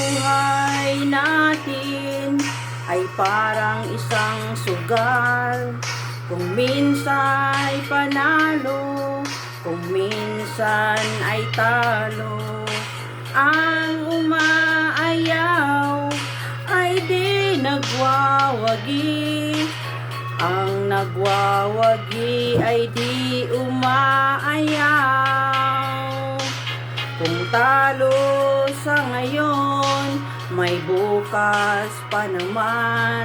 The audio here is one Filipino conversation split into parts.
buhay natin ay parang isang sugal. Kung minsan ay panalo, kung minsan ay talo. Ang umaayaw ay di nagwawagi, ang nagwawagi ay di umaayaw. Kung talo sa ngayon, may bukas pa naman.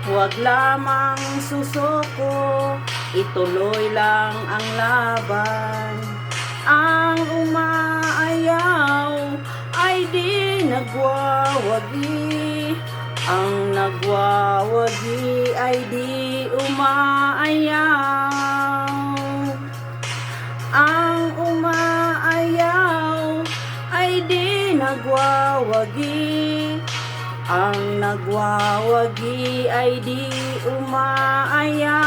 Huwag lamang susuko, ituloy lang ang laban. Ang umaayaw ay di nagwawagi, ang nagwawagi ay di umaayaw. Ang umaayaw ay di nagwawagi, ang nagwawagi ay di umaayaw.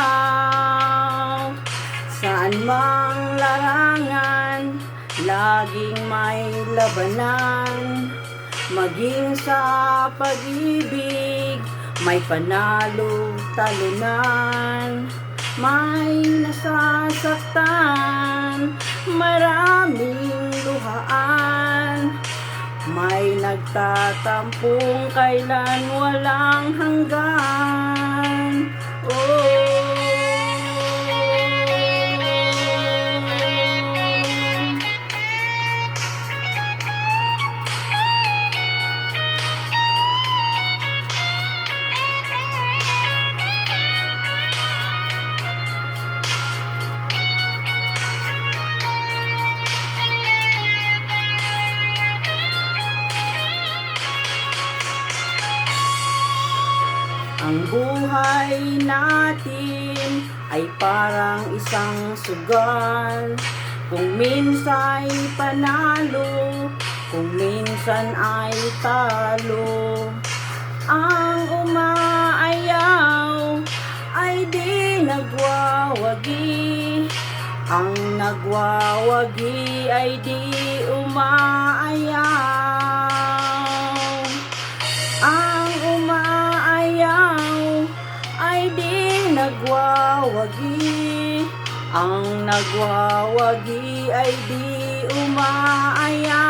Saan mang larangan, laging may labanan. Maging sa pag-ibig, may panalo talunan. May nasasaktan, maraming luhaan. May nagtatampong kailan walang hanggan. Ang buhay natin ay parang isang sugal. Kung minsan ay panalo, kung minsan ay talo. Ang umaayaw ay di nagwawagi, ang nagwawagi ay di umaayaw. Ang umaayaw ay di nagwawagi, ang nagwawagi ay di umaayaw.